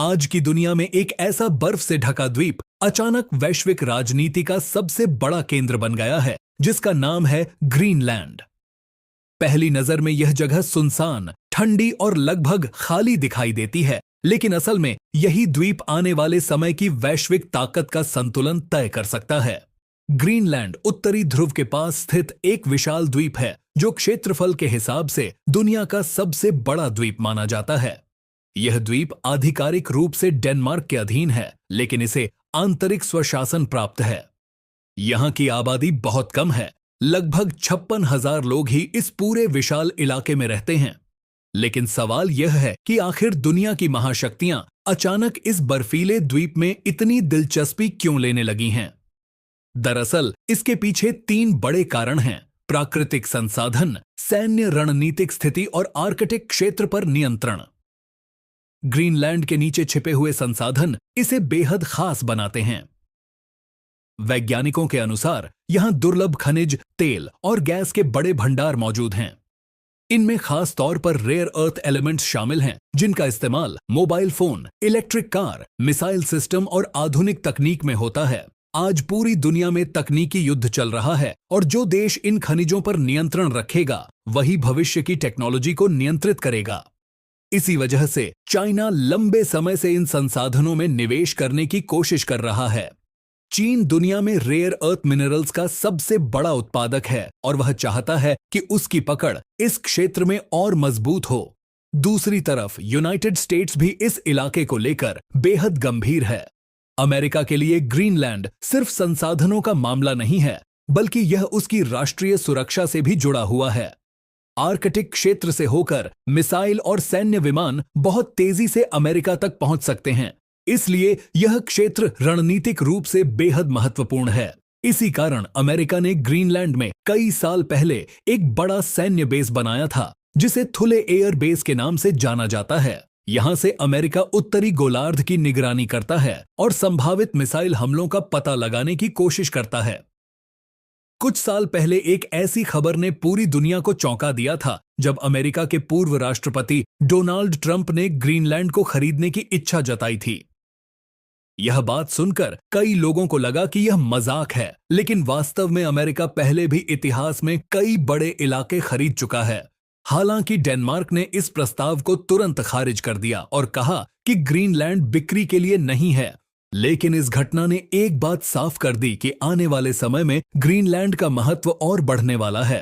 आज की दुनिया में एक ऐसा बर्फ से ढका द्वीप अचानक वैश्विक राजनीति का सबसे बड़ा केंद्र बन गया है, जिसका नाम है ग्रीनलैंड। पहली नजर में यह जगह सुनसान, ठंडी और लगभग खाली दिखाई देती है, लेकिन असल में यही द्वीप आने वाले समय की वैश्विक ताकत का संतुलन तय कर सकता है। ग्रीनलैंड उत्तरी ध्रुव के पास स्थित एक विशाल द्वीप है, जो क्षेत्रफल के हिसाब से दुनिया का सबसे बड़ा द्वीप माना जाता है। यह द्वीप आधिकारिक रूप से डेनमार्क के अधीन है, लेकिन इसे आंतरिक स्वशासन प्राप्त है। यहां की आबादी बहुत कम है, लगभग 56,000 लोग ही इस पूरे विशाल इलाके में रहते हैं। लेकिन सवाल यह है कि आखिर दुनिया की महाशक्तियां अचानक इस बर्फीले द्वीप में इतनी दिलचस्पी क्यों लेने लगी हैं? दरअसल इसके पीछे 3 बड़े कारण हैं: प्राकृतिक संसाधन, सैन्य रणनीतिक स्थिति और आर्कटिक क्षेत्र पर नियंत्रण। ग्रीनलैंड के नीचे छिपे हुए संसाधन इसे बेहद खास बनाते हैं। वैज्ञानिकों के अनुसार यहां दुर्लभ खनिज, तेल और गैस के बड़े भंडार मौजूद हैं। इनमें खास तौर पर रेयर अर्थ एलिमेंट्स शामिल हैं, जिनका इस्तेमाल mobile phone, electric car, missile system और आधुनिक तकनीक में होता है। आज पूरी दुनिया में तकनीकी युद्ध चल रहा है, और जो देश इन खनिजों पर नियंत्रण रखेगा, वही भविष्य की टेक्नोलॉजी को नियंत्रित करेगा। इसी वजह से चाइना लंबे समय से इन संसाधनों में निवेश करने की कोशिश कर रहा है। चीन दुनिया में रेयर अर्थ मिनरल्स का सबसे बड़ा उत्पादक है, और वह चाहता है कि उसकी पकड़ इस क्षेत्र में और मजबूत हो। दूसरी तरफ यूनाइटेड स्टेट्स भी इस इलाके को लेकर बेहद गंभीर है। अमेरिका के लिए ग्रीनलैंड सिर्फ संसाधनों का मामला नहीं है, बल्कि यह उसकी राष्ट्रीय सुरक्षा से भी जुड़ा हुआ है। आर्कटिक क्षेत्र से होकर मिसाइल और सैन्य विमान बहुत तेजी से अमेरिका तक पहुंच सकते हैं, इसलिए यह क्षेत्र रणनीतिक रूप से बेहद महत्वपूर्ण है। इसी कारण अमेरिका ने ग्रीनलैंड में कई साल पहले एक बड़ा सैन्य बेस बनाया था, जिसे थुले एयर बेस के नाम से जाना जाता है। यहां से अमेरिका उत्तरी गोलार्ध की निगरानी करता है और संभावित मिसाइल हमलों का पता लगाने की कोशिश करता है। कुछ साल पहले एक ऐसी खबर ने पूरी दुनिया को चौंका दिया था, जब अमेरिका के पूर्व राष्ट्रपति डोनाल्ड ट्रंप ने ग्रीनलैंड को खरीदने की इच्छा जताई थी। यह बात सुनकर कई लोगों को लगा कि यह मजाक है, लेकिन वास्तव में अमेरिका पहले भी इतिहास में कई बड़े इलाके खरीद चुका है। हालांकि डेनमार्क ने इस प्रस्ताव को तुरंत खारिज कर दिया और कहा कि ग्रीनलैंड बिक्री के लिए नहीं है। लेकिन इस घटना ने एक बात साफ कर दी कि आने वाले समय में ग्रीनलैंड का महत्व और बढ़ने वाला है।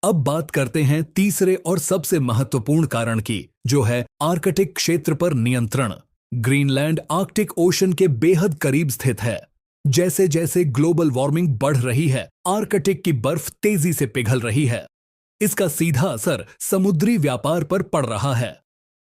अब बात करते हैं तीसरे और सबसे महत्वपूर्ण कारण की, जो है आर्कटिक क्षेत्र पर नियंत्रण। ग्रीनलैंड आर्कटिक ओशन के बेहद करीब स्थित है। जैसे जैसे ग्लोबल वार्मिंग बढ़ रही है, आर्कटिक की बर्फ तेजी से पिघल रही है। इसका सीधा असर समुद्री व्यापार पर पड़ रहा है।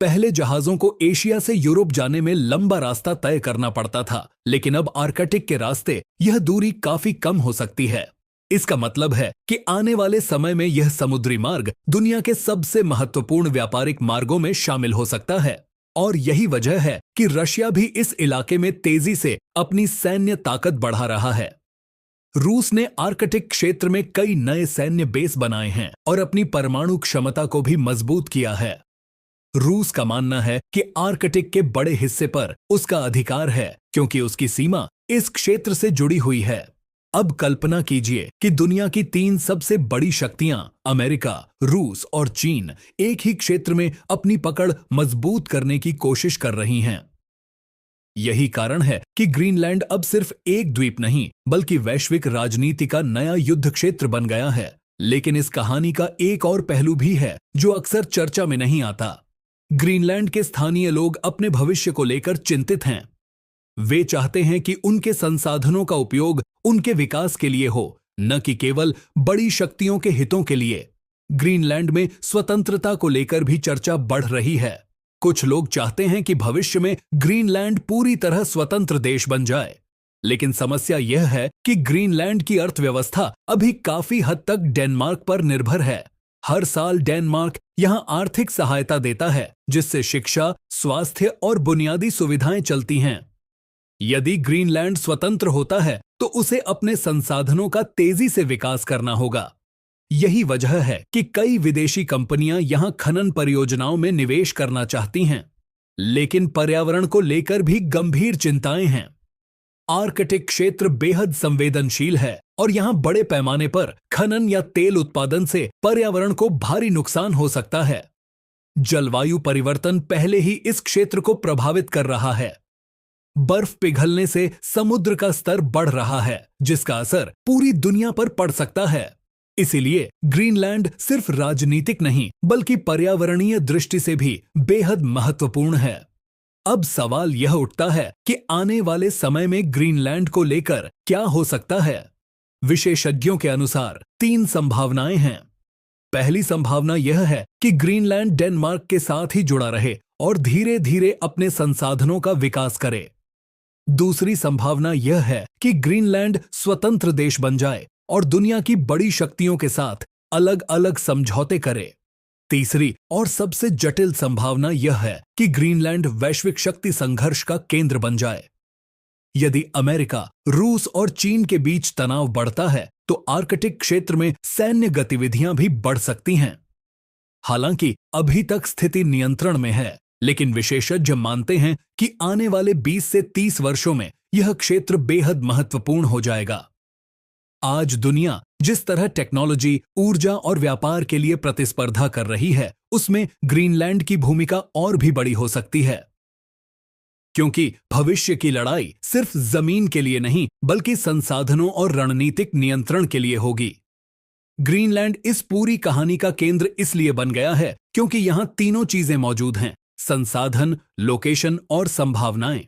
पहले जहाजों को एशिया से यूरोप जाने में लंबा रास्ता तय करना पड़ता था, लेकिन अब आर्कटिक के रास्ते यह दूरी काफी कम हो सकती है। इसका मतलब है कि आने वाले समय में यह समुद्री मार्ग दुनिया के सबसे महत्वपूर्ण व्यापारिक मार्गों में शामिल हो सकता है। और यही वजह है कि रशिया भी इस इलाके में तेजी से अपनी सैन्य ताकत बढ़ा रहा है। रूस ने आर्कटिक क्षेत्र में कई नए सैन्य बेस बनाए हैं और अपनी परमाणु क्षमता को भी मजबूत किया है। रूस का मानना है कि आर्कटिक के बड़े हिस्से पर उसका अधिकार है, क्योंकि उसकी सीमा इस क्षेत्र से जुड़ी हुई है। अब कल्पना कीजिए कि दुनिया की 3 सबसे बड़ी शक्तियां अमेरिका, रूस और चीन एक ही क्षेत्र में अपनी पकड़ मजबूत करने की कोशिश कर रही हैं। यही कारण है कि ग्रीनलैंड अब सिर्फ एक द्वीप नहीं, बल्कि वैश्विक राजनीति का नया युद्ध क्षेत्र बन गया है। लेकिन इस कहानी का एक और पहलू भी है, जो अक्सर चर्चा में नहीं आता। ग्रीनलैंड के स्थानीय लोग अपने भविष्य को लेकर चिंतित हैं। वे चाहते हैं कि उनके संसाधनों का उपयोग उनके विकास के लिए हो, न कि केवल बड़ी शक्तियों के हितों के लिए। ग्रीनलैंड में स्वतंत्रता को लेकर भी चर्चा बढ़ रही है। कुछ लोग चाहते हैं कि भविष्य में ग्रीनलैंड पूरी तरह स्वतंत्र देश बन जाए। लेकिन समस्या यह है कि ग्रीनलैंड की अर्थव्यवस्था अभी काफी हद तक डेनमार्क पर निर्भर है। हर साल डेनमार्क यहां आर्थिक सहायता देता है, जिससे शिक्षा, स्वास्थ्य और बुनियादी सुविधाएं चलती हैं। यदि ग्रीनलैंड स्वतंत्र होता है, तो उसे अपने संसाधनों का तेजी से विकास करना होगा। यही वजह है कि कई विदेशी कंपनियां यहां खनन परियोजनाओं में निवेश करना चाहती हैं। लेकिन पर्यावरण को लेकर भी गंभीर चिंताएं हैं। आर्कटिक क्षेत्र बेहद संवेदनशील है और यहां बड़े पैमाने पर खनन या तेल उत्पादन से पर्यावरण को भारी नुकसान हो सकता है। जलवायु परिवर्तन पहले ही इस क्षेत्र को प्रभावित कर रहा है। बर्फ पिघलने से समुद्र का स्तर बढ़ रहा है, जिसका असर पूरी दुनिया पर पड़ सकता है। इसीलिए ग्रीनलैंड सिर्फ राजनीतिक नहीं बल्कि पर्यावरणीय दृष्टि से भी बेहद महत्वपूर्ण है। अब सवाल यह उठता है कि आने वाले समय में ग्रीनलैंड को लेकर क्या हो सकता है। विशेषज्ञों के अनुसार 3 संभावनाएं हैं। पहली संभावना यह है कि ग्रीनलैंड डेनमार्क के साथ ही जुड़ा रहे और धीरे धीरे अपने संसाधनों का विकास करे। दूसरी संभावना यह है कि ग्रीनलैंड स्वतंत्र देश बन जाए और दुनिया की बड़ी शक्तियों के साथ अलग अलग समझौते करे। तीसरी और सबसे जटिल संभावना यह है कि ग्रीनलैंड वैश्विक शक्ति संघर्ष का केंद्र बन जाए। यदि अमेरिका, रूस और चीन के बीच तनाव बढ़ता है तो आर्कटिक क्षेत्र में सैन्य गतिविधियां भी बढ़ सकती हैं। हालांकि अभी तक स्थिति नियंत्रण में है, लेकिन विशेषज्ञ मानते हैं कि आने वाले 20 से 30 वर्षों में यह क्षेत्र बेहद महत्वपूर्ण हो जाएगा। आज दुनिया जिस तरह टेक्नोलॉजी, ऊर्जा और व्यापार के लिए प्रतिस्पर्धा कर रही है, उसमें ग्रीनलैंड की भूमिका और भी बड़ी हो सकती है। क्योंकि भविष्य की लड़ाई सिर्फ जमीन के लिए नहीं बल्कि संसाधनों और रणनीतिक नियंत्रण के लिए होगी। ग्रीनलैंड इस पूरी कहानी का केंद्र इसलिए बन गया है क्योंकि यहां तीनों चीजें मौजूद हैं: संसाधन, लोकेशन और संभावनाएं।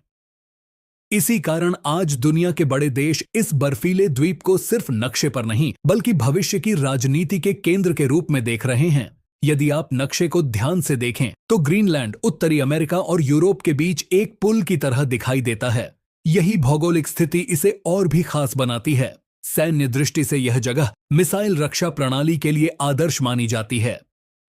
इसी कारण आज दुनिया के बड़े देश इस बर्फीले द्वीप को सिर्फ नक्शे पर नहीं बल्कि भविष्य की राजनीति के केंद्र के रूप में देख रहे हैं। यदि आप नक्शे को ध्यान से देखें तो ग्रीनलैंड उत्तरी अमेरिका और यूरोप के बीच एक पुल की तरह दिखाई देता है। यही भौगोलिक स्थिति इसे और भी खास बनाती है। सैन्य दृष्टि से यह जगह मिसाइल रक्षा प्रणाली के लिए आदर्श मानी जाती है।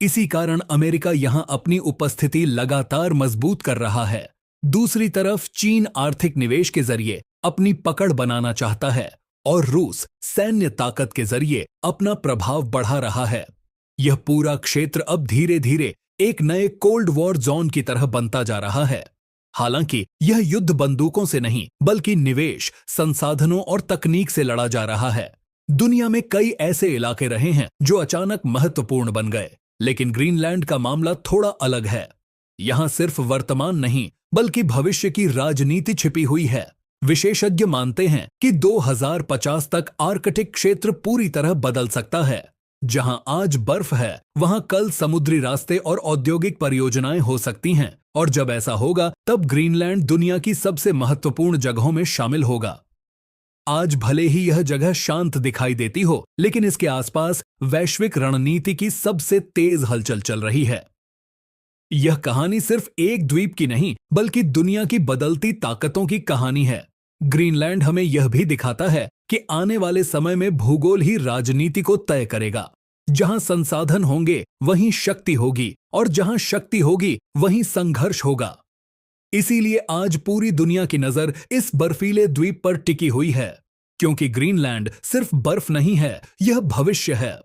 इसी कारण अमेरिका यहां अपनी उपस्थिति लगातार मजबूत कर रहा है। दूसरी तरफ चीन आर्थिक निवेश के जरिए अपनी पकड़ बनाना चाहता है और रूस सैन्य ताकत के जरिए अपना प्रभाव बढ़ा रहा है। यह पूरा क्षेत्र अब धीरे धीरे एक नए कोल्ड वॉर जोन की तरह बनता जा रहा है। हालांकि यह युद्ध बंदूकों से नहीं बल्कि निवेश, संसाधनों और तकनीक से लड़ा जा रहा है। दुनिया में कई ऐसे इलाके रहे हैं जो अचानक महत्वपूर्ण बन गए, लेकिन ग्रीनलैंड का मामला थोड़ा अलग है। यहां सिर्फ वर्तमान नहीं बल्कि भविष्य की राजनीति छिपी हुई है। विशेषज्ञ मानते हैं कि 2050 तक आर्कटिक क्षेत्र पूरी तरह बदल सकता है। जहां आज बर्फ है, वहां कल समुद्री रास्ते और औद्योगिक परियोजनाएं हो सकती हैं, और जब ऐसा होगा तब ग्रीनलैंड दुनिया की सबसे महत्वपूर्ण जगहों में शामिल होगा। आज भले ही यह जगह शांत दिखाई देती हो, लेकिन इसके आसपास वैश्विक रणनीति की सबसे तेज हलचल चल रही है। यह कहानी सिर्फ एक द्वीप की नहीं बल्कि दुनिया की बदलती ताकतों की कहानी है। ग्रीनलैंड हमें यह भी दिखाता है कि आने वाले समय में भूगोल ही राजनीति को तय करेगा। जहां संसाधन होंगे वहीं शक्ति होगी, और जहां शक्ति होगी वहीं संघर्ष होगा। इसीलिए आज पूरी दुनिया की नजर इस बर्फीले द्वीप पर टिकी हुई है, क्योंकि ग्रीनलैंड सिर्फ बर्फ नहीं है, यह भविष्य है।